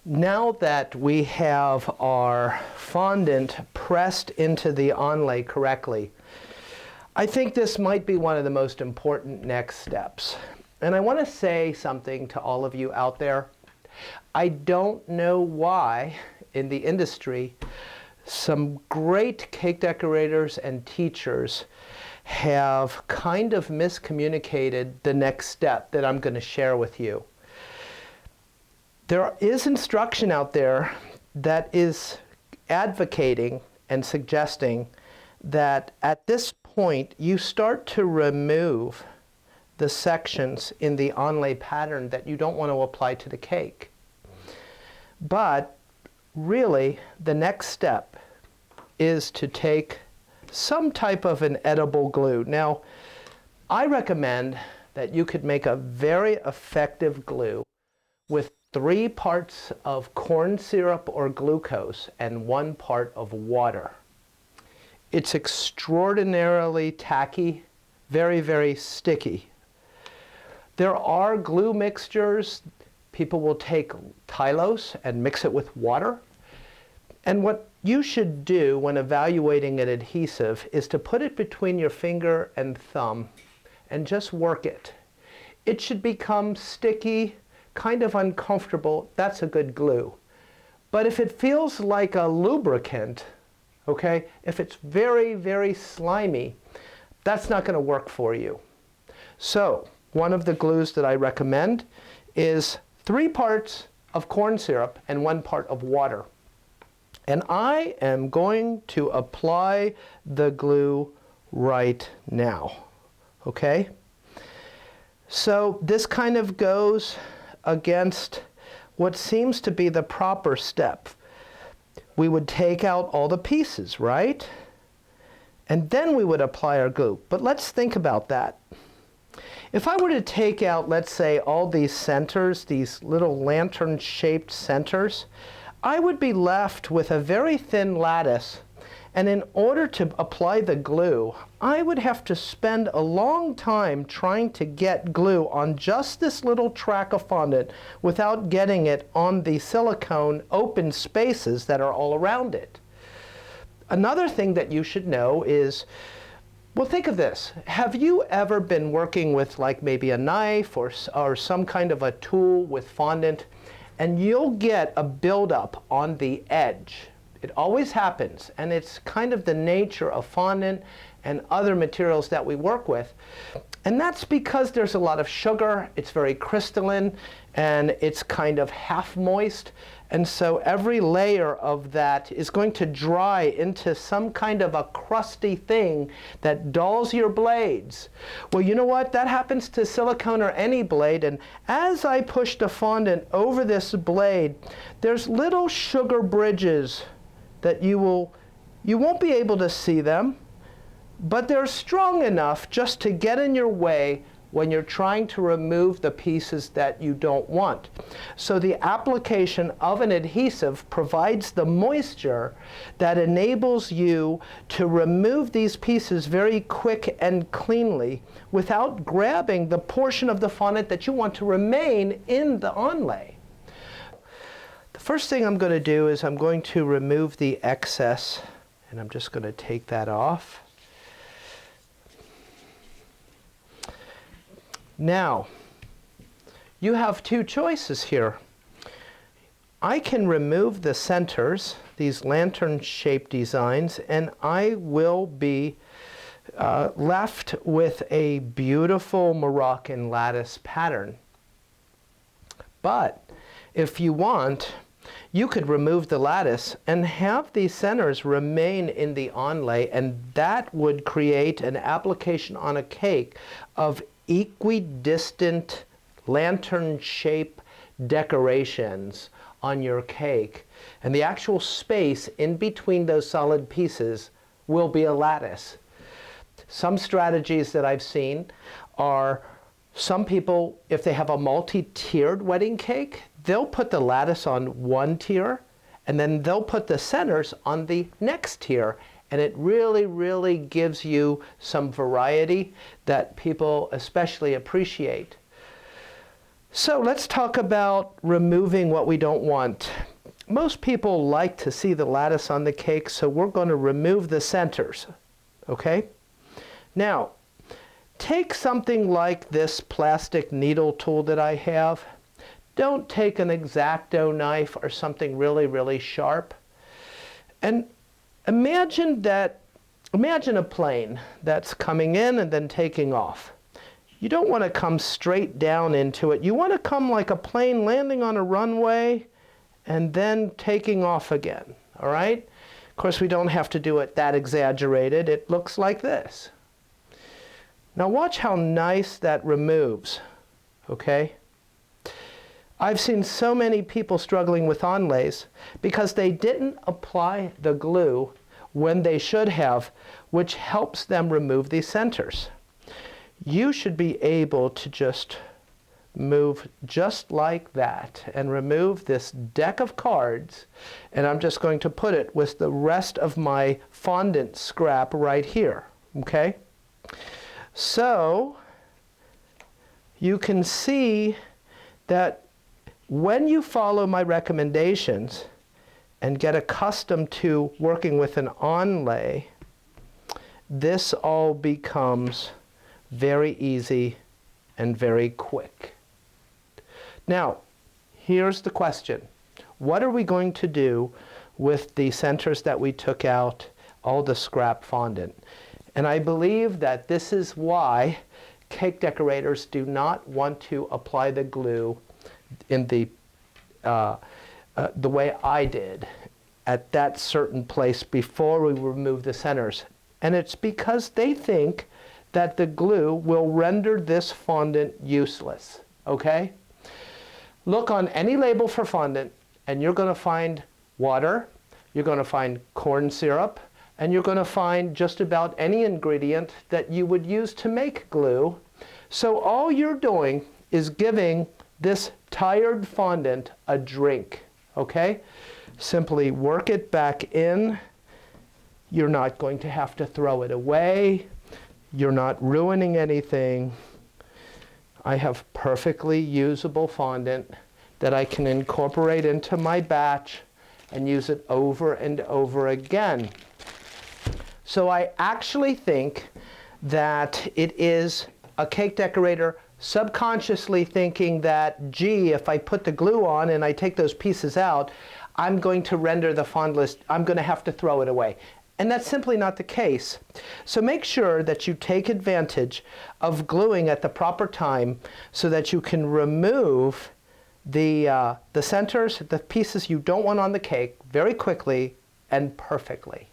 Now that we have our fondant pressed into the onlay correctly, I think this might be one of the most important next steps. And I want to say something to all of you out there. I don't know why in the industry some great cake decorators and teachers have kind of miscommunicated the next step that I'm going to share with you. There is instruction out there that is advocating and suggesting that at this point you start to remove the sections in the onlay pattern that you don't want to apply to the cake. But really, the next step is to take some type of an edible glue. Now, I recommend that you could make a very effective glue with 3 parts of corn syrup or glucose and 1 part of water. It's extraordinarily tacky, very, very sticky. There are glue mixtures. People will take Tylose and mix it with water. And what you should do when evaluating an adhesive is to put it between your finger and thumb and just work it. It should become sticky, kind of uncomfortable. That's a good glue. But if it feels like a lubricant, okay, if it's very, very slimy, that's not going to work for you. So one of the glues that I recommend is 3 parts of corn syrup and 1 part of water. And I am going to apply the glue right now, okay? So this kind of goes against what seems to be the proper step. We would take out all the pieces, right? And then we would apply our glue. But let's think about that. If I were to take out, let's say, all these centers, these little lantern-shaped centers, I would be left with a very thin lattice. And in order to apply the glue, I would have to spend a long time trying to get glue on just this little track of fondant without getting it on the silicone open spaces that are all around it. Another thing that you should know is, well, think of this. Have you ever been working with like maybe a knife or some kind of a tool with fondant, and you'll get a buildup on the edge? It always happens, and it's kind of the nature of fondant and other materials that we work with. And that's because there's a lot of sugar, it's very crystalline, and it's kind of half moist. And so every layer of that is going to dry into some kind of a crusty thing that dulls your blades. Well, you know what? That happens to silicone or any blade. And as I push the fondant over this blade, there's little sugar bridges that you won't be able to see them, but they're strong enough just to get in your way when you're trying to remove the pieces that you don't want. So the application of an adhesive provides the moisture that enables you to remove these pieces very quick and cleanly without grabbing the portion of the fondant that you want to remain in the onlay. The first thing I'm going to do is I'm going to remove the excess, and I'm just going to take that off. Now, you have 2 choices here. I can remove the centers, these lantern-shaped designs, and I will be left with a beautiful Moroccan lattice pattern. But if you want, you could remove the lattice and have these centers remain in the onlay, and that would create an application on a cake of equidistant lantern-shaped decorations on your cake. And the actual space in between those solid pieces will be a lattice. Some strategies that I've seen are some people, if they have a multi-tiered wedding cake, they'll put the lattice on one tier, and then they'll put the centers on the next tier. And it really, really gives you some variety that people especially appreciate. So let's talk about removing what we don't want. Most people like to see the lattice on the cake, so we're going to remove the centers, okay? Now, take something like this plastic needle tool that I have. Don't take an X-Acto knife or something really, really sharp. And imagine a plane that's coming in and then taking off. You don't want to come straight down into it. You want to come like a plane landing on a runway and then taking off again, all right? Of course, we don't have to do it that exaggerated. It looks like this. Now watch how nice that removes, okay? I've seen so many people struggling with onlays because they didn't apply the glue when they should have, which helps them remove these centers. You should be able to just move just like that and remove this deck of cards, and I'm just going to put it with the rest of my fondant scrap right here, okay? So you can see that when you follow my recommendations and get accustomed to working with an onlay, this all becomes very easy and very quick. Now, here's the question. What are we going to do with the centers that we took out, all the scrap fondant? And I believe that this is why cake decorators do not want to apply the glue in the way I did at that certain place before we remove the centers. And it's because they think that the glue will render this fondant useless, okay? Look on any label for fondant, and you're going to find water, you're going to find corn syrup, and you're going to find just about any ingredient that you would use to make glue. So all you're doing is giving this tired fondant a drink, okay? Simply work it back in. You're not going to have to throw it away. You're not ruining anything. I have perfectly usable fondant that I can incorporate into my batch and use it over and over again. So I actually think that it is a cake decorator subconsciously thinking that, gee, if I put the glue on and I take those pieces out, I'm going to render the fondant, I'm going to have to throw it away. And that's simply not the case. So make sure that you take advantage of gluing at the proper time so that you can remove the centers, the pieces you don't want on the cake very quickly and perfectly.